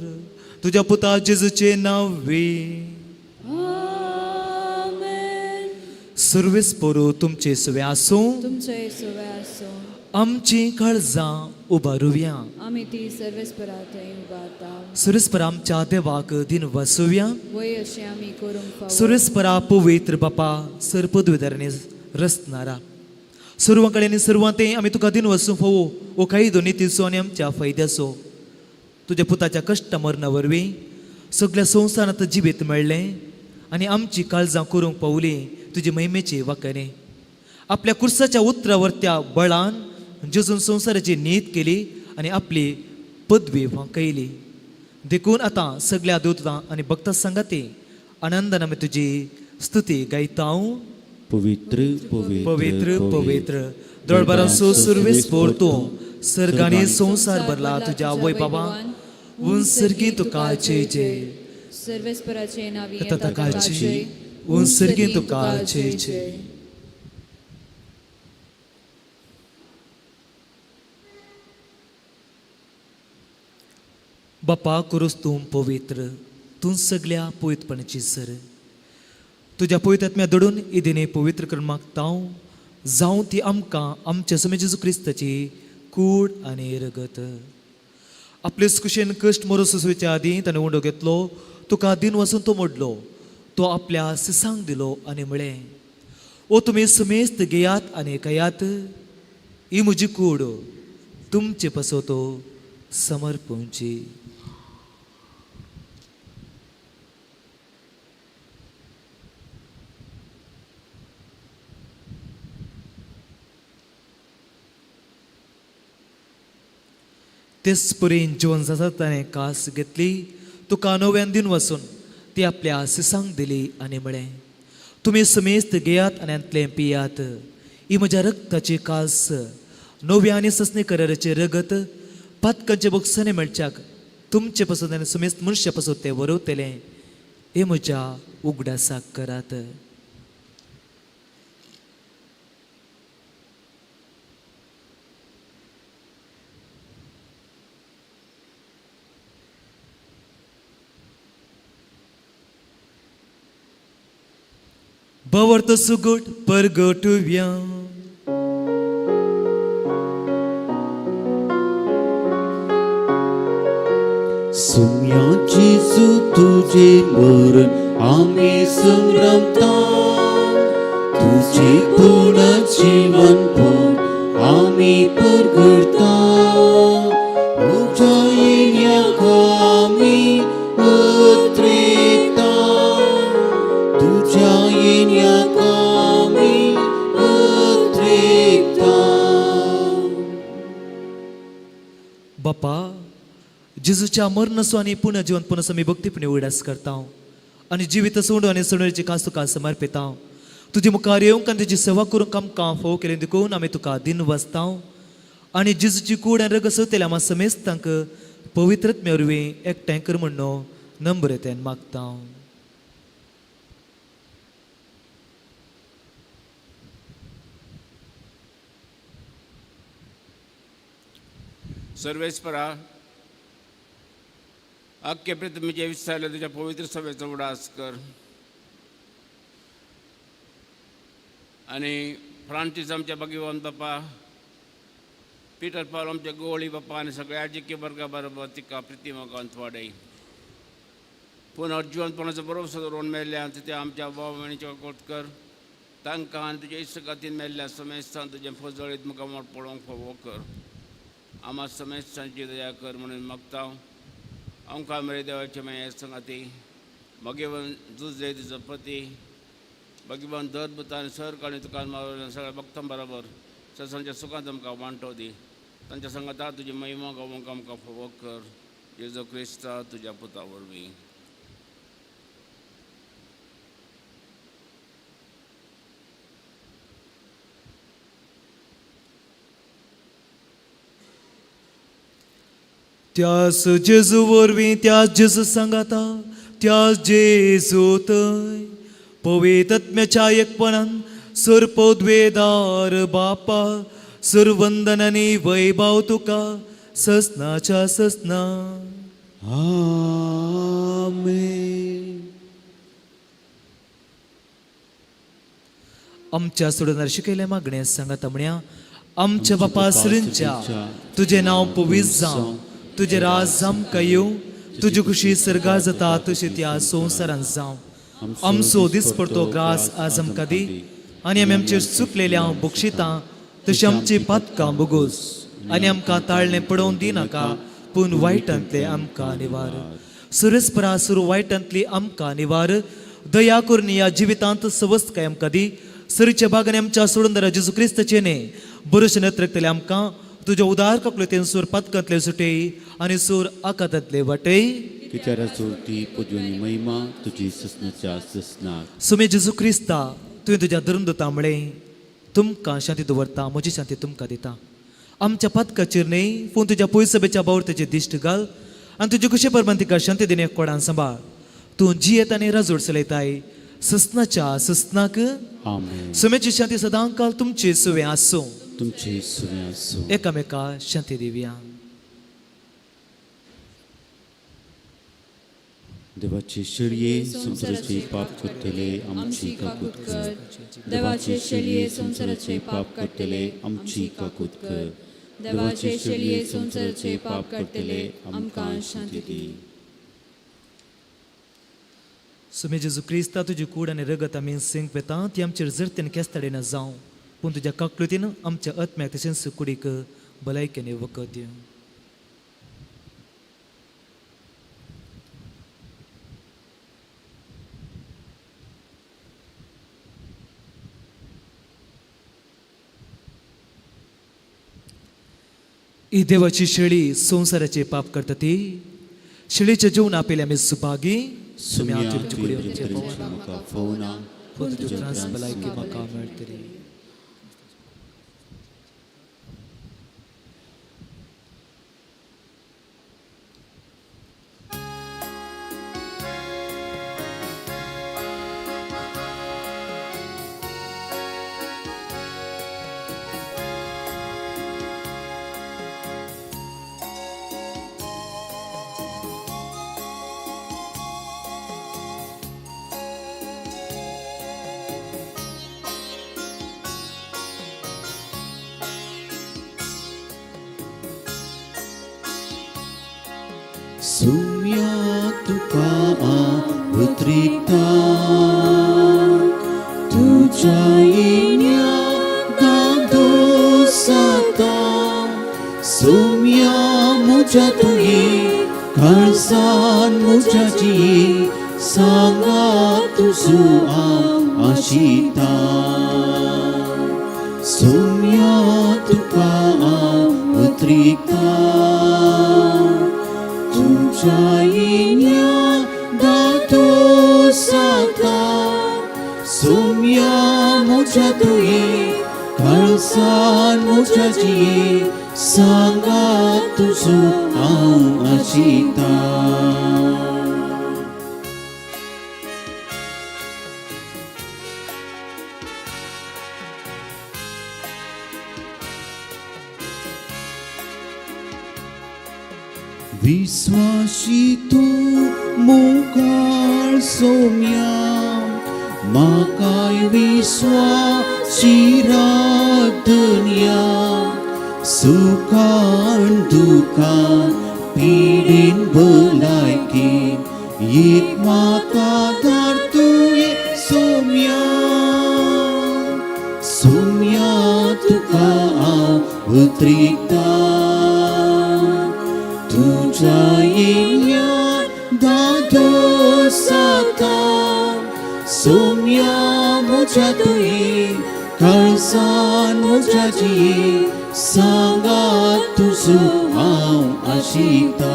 Speaker 2: तुज्या पुता जेजूचे नांवे. सर्वेस्परो तुमचे सवे आसूं.
Speaker 4: तुमचे सवे आसूं.
Speaker 2: आमची काळजां उबारुया.
Speaker 4: आमी ती सर्वेस्परात उबारता.
Speaker 2: सुरेस्परा आमच्या देवाक दिन वासुया.
Speaker 4: वय अशें आमी करूंक फावो.
Speaker 2: सुरेस्परा पवित्र बापा सरपदवेदारांनी रचणारा सर्वां कडेन सर्वांते आमी तुका दिन वसूं फोवो ओ काही दोनी तिसो आनी आमच्या फायद्याचो. तुज्या पुताच्या कश्ट मरणा वरवीं सगळ्या संवसारांत जिवीत मेळ्ळें आनी आमची काळजां करूंक पावली तुजे महिमेचे वाकणे. आपल्या कुर्साच्या उतरावरत्या बळान जेजून संवसाराची नीत केली आनी आपली पदवी वांकयली. देखून आतां सगळ्या देवतां आनी भक्तां सांगाती आनंदान आमी तुजी स्तुती गायता.
Speaker 6: पवित्र
Speaker 2: पवित्र
Speaker 6: पवित्र
Speaker 2: पवित्र दळबारांचो सर्वेस्पर तूं सर्गांनी संवसार भरला तुज्या वैभवान उंसर्गी तुका जय जय.
Speaker 4: सर्वेस्पराचे नावी
Speaker 2: तताकाची उंसर्गी तुका जय जय. बापा करूस तूं पवित्र, तूं सगळ्या पवित्रपणाची सर. तुज्या पवित्रात्म्या दडून इदिने पवित्र कर मागता जावं ती आमकां आमच्या समे जेजू क्रिस्ताची कूड आनी रगत. आपले कुशेन कश्ट मरो सुसवेच्या आदीं ताणें उंडो घेतलो, तुका दिन वचून तो मोडलो, तो आपल्या सिसांक दिलो आनी म्हळें ओ तुमी समेस्त घेयात आनी कयात, ही म्हजी कूड तुमचे पसोतो समर्पूंची. तेच परेन जेवण जाता ताणें कास घेतली, तुका नव्यान दिन वचून ती आपल्या सिसांक दिली आनी म्हळें तुमी समेस्त घेयात आनी अंतलें पियात, ही म्हज्या रक्ताची कास नव्या आनी ससणे कराराचे रगत पातकांचे बोगसाने मेळच्याक तुमचे पासून आनी समेस्त मनशा पासून तें वरवतलें, हे म्हज्या उगडासाक करात. Bawarta sugut pergotuvya
Speaker 6: सुम्याची तुझे मरण आम्ही संभ्रमता तुझे पूर्ण जीवन पण आम्ही परगडता तुझ्या येण्याक आम्ही उतरेता तुझ्या येण्याक आम्ही उतरेता.
Speaker 2: बापा जेजूच्या मरणसो आणि पुन्हा जिवंतपणासो मी भक्तीपणे उडास करता आणि जिवीत सोडून आणि सोडण्याची कास तुका समर्पिता. तुझे मुखार येवंक आनी तुजी सेवा करूंक आमकां फोव केलें देखून आमी तुका दिन वाचता आनी जेजूची कूड आनी रग सवतेल्या आमा समेस्तांक पवित्रत्मे वरवीं एकठांय कर म्हणून नम्रतेन मागता.
Speaker 9: सर्वेस्परा अख्खे पृथ्वीचे विस्तारले तुझ्या पवित्र सभेचा उडास कर आणि फ्रांसीस आमच्या भगवान बाप्पा पीटर पॉल आमच्या गोळी बाप्पा आणि सगळ्या राजकीय वर्गा बरोबर तिका प्रतिमाकांत वाडय पुन्हा जिवंतपणाचो भरोसा दवरून मेल्ल्या त्या आमच्या भाव भयणीचे कोट कर तांकां आनी तुज्या इश्टगातीन मेल्ल्या समेस्तान तुजें फजळीत मुखार पळोवंक फोव कर. आम्हा समेस्तांची दया कर म्हणून मागता. आमकां मेरे देवाचे माये संगाती भगवान जुजे तुजो पती भगवान दर बुतान सर्क आनी तुका सगळ्या भक्तां बरोबर ससांच्या सुखांत आमकां वांटो दी. तांच्या संगता तुजी महिमा गावोवंक आमकां फोव कर. जेजू क्रिस्ता तुज्या पुता वरवीं.
Speaker 2: त्यास जेजू वरवीं त्याच जेजू सांगाता त्याच जेजू थंय पवित्रत्म्याच्या एकपणान सर्पोद्वेदार बापा सर्वंदन आनी वैभव तुका ससनाच्या ससना.
Speaker 6: आमेन.
Speaker 2: आमच्या सोडून शिकयल्या मागणें सांगाता म्हण्या आमच्या बापा सरींच्या तुजें नांव पवित्र जावं तुजें राज आमकां येवं तुजी खुशी सर्गार जाता तशी त्या संवसारांत जावं. आमचो दिसपडतो ग्रास आज आमकां दी आनी आमी आमचेर चुकलेल्या बक्षितां तशी आमची पातकां बुगोस आनी आमकां ताळणें पडोवन दिनाका पूण वायटांतले आमकां निवार. सुरेस्परा सुरू वायटांतली आमकां निवार. दया करून ह्या जिवितांत सवस्त काय आमकां दी. सरीच्या बागांनी आमच्या सोडून दरा जेजू क्रिस्ताचे न्ही बरोशे नत्रकतले आमकां तुज्या उदार कपलेतेन सूर पातकांतले सुटय आनी सूर आकांतांतले वाटय.
Speaker 6: कित्यार चोरटी पदव्यानी महिमा तुजी ससनाच्या ससनाक.
Speaker 2: सुमे जेजू क्रिस्ता तुवें तुज्या धर्मदूता म्हळें तुमकां शांती दवरता म्हजी शांती तुमकां दिता. आमच्या पातकाचेर न्ही पूण तुज्या पयसभेच्या बावरतेचेर दिश्ट घाल आनी तुजे कुशे परमान तिका शांती दिने कोडान सांबाळ. तूं जियेत आनी राजोड चलयताय ससनाच्या ससनाक.
Speaker 6: आमेन.
Speaker 2: सुमेची शांती सदां काल तुमचे सुवें आसूं.
Speaker 6: तुमचे सुवें आसूं.
Speaker 2: एकामेका शांती दिवया.
Speaker 6: देवाचे शेळये संसाराचे पाप करतले आमची काकूत कर.
Speaker 4: देवाचे शेळये संसाराचे पाप करतले आमची काकूत कर. देवाचे शेळये संसाराचे पाप करतले आमकां शांती दी.
Speaker 2: सुमे जेजू क्रिस्ता तुजी कूड आनी रगत आमी सिंग पेता ती आमचेर जरतेन केस्ताडेन जावं पूण तुज्या काकलुतीन आमच्या आत्म्याक तशेंच सुकुडीक भलायकेने वखद दिवं. ही देवाची शेळी संसाराचे पाप करता ती शेळीचे जेवण आपेले आमी सुभागी
Speaker 6: सुम्या तुझे म्हाका फोवना
Speaker 2: पूण तुज्यो त्रास भलायकी म्हाका मेळटली.
Speaker 6: सुम्या तुका उतरिता
Speaker 1: तुझ तुझ्या येण्यात दोष आता सौम्या मुझ्या तुये कळसान मुझ्याची सांगा तुझो आशिता सौम्या तुका उतरिता तुझ्या येण्यात दोष आता सौम्या मुझ्या तुये कळसान मुझ्याची सांगा तुझो आशिता विश्वासी तू मोकाळ सौम्या माकाय विश्वासी दुनिया सुखान दुखान पिडीन भलायकीन एक माता दार तुये सौम्या सौम्या तुका उतरिता तुझ्या येण्यात दोष आता सौम्या मुझ्या तुये कळसान मुझ्याची सांगा तुझो आशिता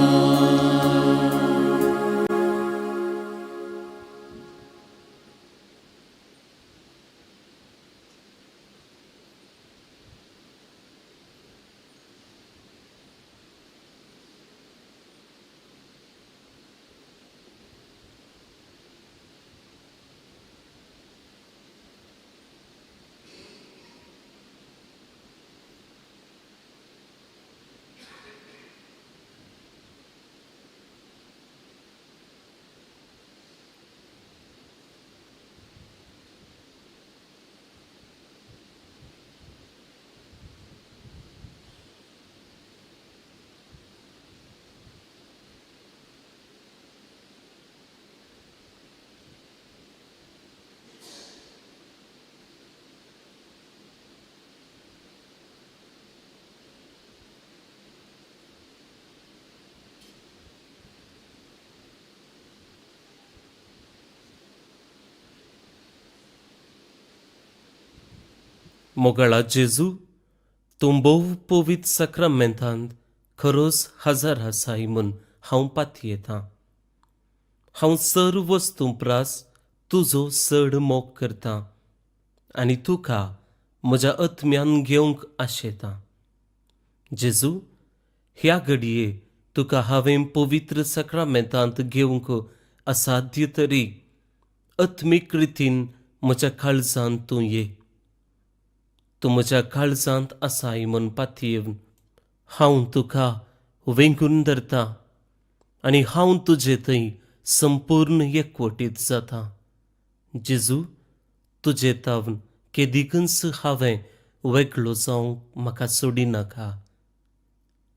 Speaker 10: मोगळा जेजू तूं भोव पवित्र सक्रामेंतांत खरोच हजर आसाय म्हूण हांव पातयेतां. हांव सर्व वस्तू प्रास तुजो चड मोग करतां आनी तुका म्हज्या आत्म्यान घेवंक आशेतां. जेजू, ह्या घडये तुका हांवें पवित्र सक्रामेंतांत घेवंक असाध्य तरी आत्मीक रितीन म्हज्या काळजांत तूं ये. तूं म्हज्या काळजांत आसाय म्हूण पातयेवन हांव तुका वेंगून धरतां आनी हांव तुजे थंय संपूर्ण एकवटीत जातां. जेजू, तुजे तावन केदिकच हांवें वेगळो जावंक म्हाका सोडिनाका.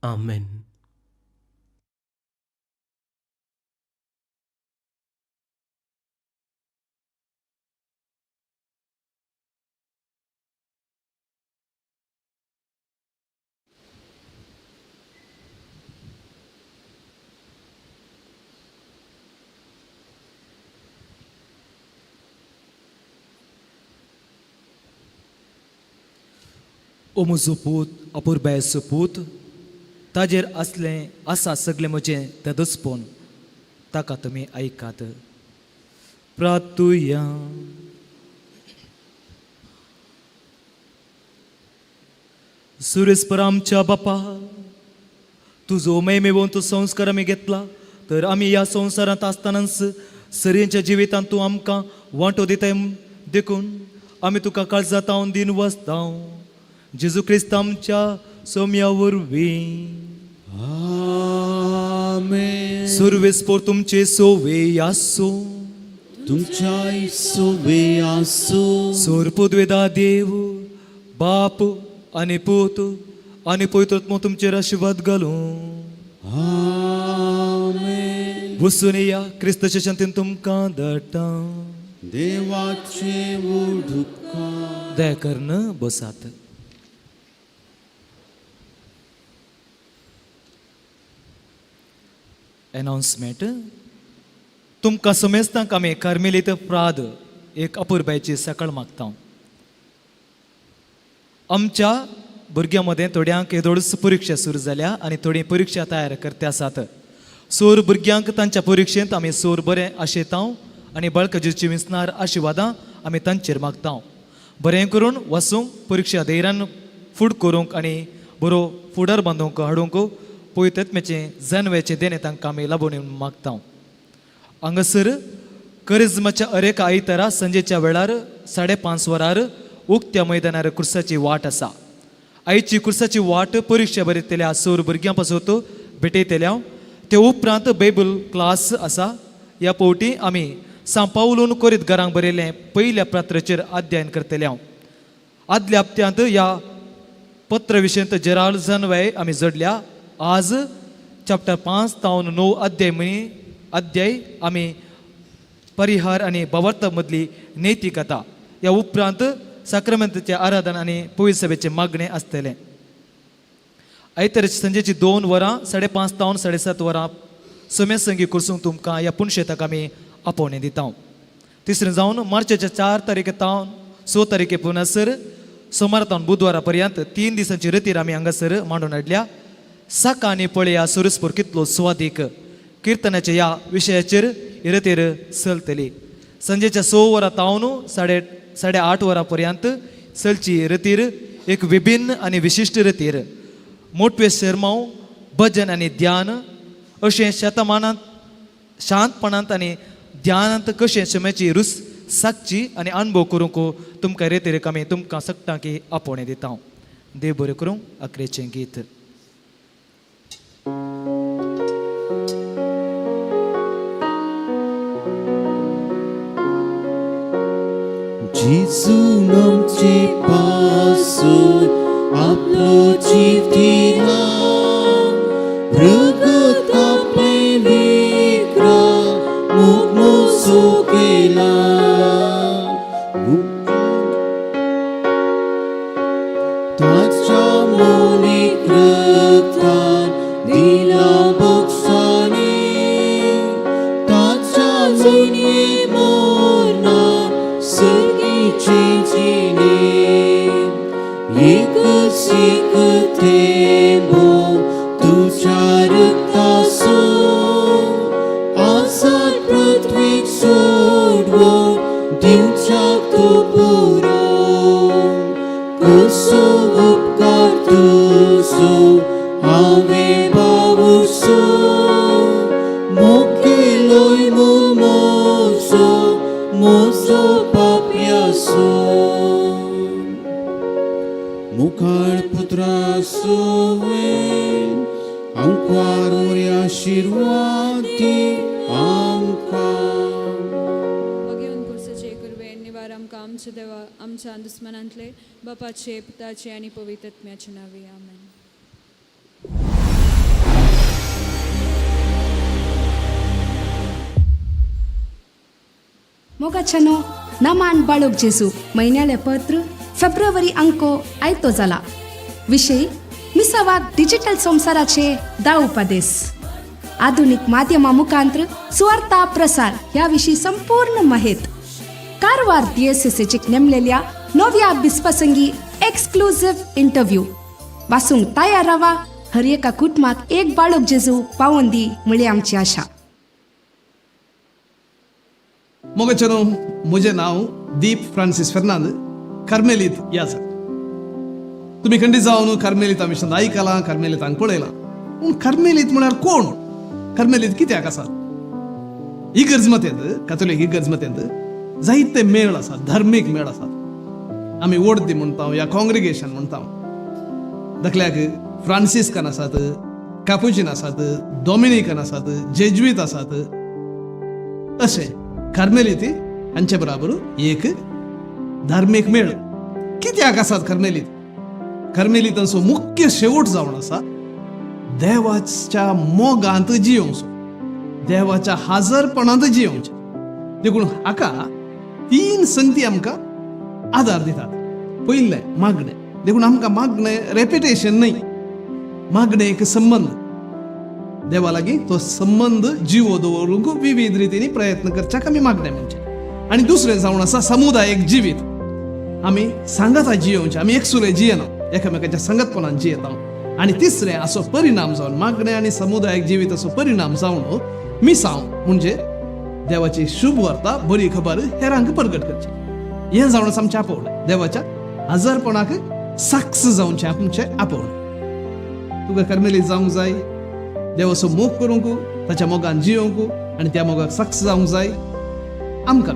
Speaker 10: आमेन.
Speaker 2: ओ म्हजो पूत अपुरबायेचो पूत ताजेर असलें आसा सगळें म्हजें तेदसपण ताका तुमी ऐकात. प्रार्थुया. सुरेस्पर आमच्या बापा, तुजो मैमेवून तूं संस्कार आमी घेतला तर आमी ह्या संवसारांत आसतनाच सरींच्या जिवितांत तूं आमकां वांटो दिताय देखून आमी तुका काळजांत दिन वसतां. जेजू क्रिस्त आमच्या सौम्या वरवीं.
Speaker 1: आमेन.
Speaker 2: सर्वेस्पोर तुमचे सोवे आसो.
Speaker 1: तुमच्या सोवे आसो.
Speaker 2: सोरपुद्वेदा देव बाप आनी पूत आनी पवित्रात्मो तुमचेर आशिर्वाद घालूं.
Speaker 1: आमेन.
Speaker 2: बसून या क्रिस्ताच्या शांतीन तुमकां धाडटा.
Speaker 1: देवाचे उडुपकार
Speaker 2: दया करून बसात. अनाउन्समेंट. तुमकां समेस्तांक आमी कार्मेलीत प्राद एक अपुरबायची सकाळ मागता. आमच्या भुरग्यां मदें थोड्यांक येदोळस परीक्षा सुरू जाल्या आनी थोडी परीक्षा तयार करते आसात. सोर भुरग्यांक तांच्या परीक्षेंत आमी सोर बरें आशेता आनी बळकजेची विसनार आशिर्वादां आमी तांचेर मागता. बरें करून वसूंक परीक्षा धैर्यान फूड करूंक आनी बरो फुडार बांदूंक हाडूंक पवित्रत्म्याचें जनवेचें देणे तांकां आमी लाबून मागता. हांगासर करिज्माच्या अरेका आयतारा संजेच्या वेळार 5:30 वरार उक्त्या मैदानार कुर्साची वाट आसा. आयची कुर्साची वाट परीक्षा बरयतल्या सोर भुरग्यां पासत भेटयतल्या. ते उपरांत बायबल क्लास आसा. ह्या फावटी आमी सांपावलून कोरीत घरांक बरयलें पयल्या पात्राचेर अध्ययन करतल्या. आदल्या हप्त्यांत ह्या पत्र विशयंत जेराल जनवाय आमी जोडल्या. आज चॅप्टर 5 तावन 9 अध्याय आमी परिहार आनी भावार्था मदली नैतिकता. ह्या उपरांत साक्रामेंताचें आराधन आनी पवित्र सभेचें मागणें आसतलें. आयतार संजेची 2 वरां 5:30 तावन 7:30 वरां सोम्या संगी कुर्सूंक तुमकां ह्या पुणशेताक आमी आपोवणें दिता. तिसरें जावन मार्चाच्या 4 तारीख तावन 6 तारीख पुनसर सोमार तावन बुधवारा पर्यंत 3 दिसांची रतीर आमी हांगासर मांडून हाडल्या. साका आनी पळया सुरस्पूर कितलो स्वादीक किर्तनाच्या ह्या विशयाचेर ही रतीर चलतली. संजेच्या 6 वरां तावन 8:30 वरां पर्यंत चलची रतीर एक विभिन्न आनी विशिश्ट रतीर. मोटवे शर्माव भजन आनी ध्यान अशें शेतमानांत शांतपणांत आनी ध्यानांत कशें शमेची रूस सागची आनी अनुभव करूंक तुमकां रेतीरेक आमी तुमकां सगळ्यांक आपोवणें दिता. देव बरें करूं. अकरेचें गीत.
Speaker 1: जिजून आमचे पासून आपलो जीव दिला. रगत आपले विकरा मूग मोसो केला. ताच्या मोनीक रगतान दिला बोगसाणे. ताच्या जणये मोरनान सर्गीचे जिणे. एक सीक थेंबो तुझ्या रक्ताचो आसात पृथ्वीक सोडवून दिवच्याक तो पुरो. कसो उपकार तुजो हांवें बावुरचो. मोकेलोय म्हूण मोजो पापयाचो. मुखार पुत्राचो वेळ आमकां बरी आशिर्वाद दी आमकां.
Speaker 4: घेवन कुर्साचे कुरवे निवार आमकां आमच्या देवा आमच्या दुस्मनांतले बापाचे पुताचे आनी पवित्र आत्म्याचे नावे. आमेन.
Speaker 11: मोगाचनो नमान बाळोक जेजू महिन्याले पत्र फेब्रुवारी अंको आयतो जाला. विषय मिसावाक डिजिटल संसाराचे 10 उपदेश. आधुनिक माध्यमा मुखांतर सुवार्ता प्रसार ह्या विशीं संपूर्ण माहिती. कारवार DSSचेक नेमलेल्या नव्या बिस्पसंगी एक्सक्लुझिव्ह इंटरव्ह्यू वाचूंक तयार रावा. हर एका कुटुंबाक एक बाळोक जेजू पावोवन दी म्हळी आमची आशा.
Speaker 12: मोगाचनो म्हजें नांव दीप फ्रांसीस फेर्नांद, कार्मेलीत याचा. तुम्ही खंडीत जावन कार्मेलीत मिशन आयकलां, कार्मेलीत हांगा पळयलां. पूण कार्मेलीत म्हळ्यार कोण? कार्मेलीत कित्याक आसा? इगर्ज मतेंत, कॅथोलीक इगर्ज मतेंत जायते मेळ आसात, धार्मीक मेळ आसात. आमी वोडदी म्हणटा या कॉंग्रिगेशन म्हणटा. दाखल्याक फ्रांसिस्कन आसात, कॅपुचिन आसात, डॉमिनिकन आसात, जेजुईत आसात. अशें कार्मेलीत हांचे बराबर एक धार्मीक मेळ. कित्याक आसात कार्मेलीत? कार्मेलीतांचो मुख्य शेवट जावन आसा देवाच्या मोगांत जियोवचो, देवाच्या हाजरपणांत जियोवचें. देखून हाका तीन संगती आमकां आदार दितात. पयलें मागणें. देखून आमकां मागणें रेपिटेशन न्हय, मागणें एक संबंध. देवा लागीं तो संबंध जिवो दवरूंक विविध रितींनी प्रयत्न करच्याक आमी मागणें म्हणचे. आनी दुसरें जावन आसा समुदायीक जिवीत. आमी सांगाता जियोवचें, आमी एकसुले जियेना, एकामेकाच्या संगतपणान जियेता. आनी तिसरें असो परिणाम जावन मागणें आनी समुदायीक जिवीत असो परिणाम जावन मिसांव म्हणजे देवाची शुभ वार्ता बरी खबर हेरांक प्रगट करची. हें जावन आसा आमचें आपोवणें. देवाच्या हजरपणाक साक्ष जावचें आमचें आपोवणें. तुका कर्मेलीत जावंक जाय, देवाचो मोग करूंक, ताच्या मोगान जियोंक आनी त्या मोगाक साक्ष जावंक जाय. आमकां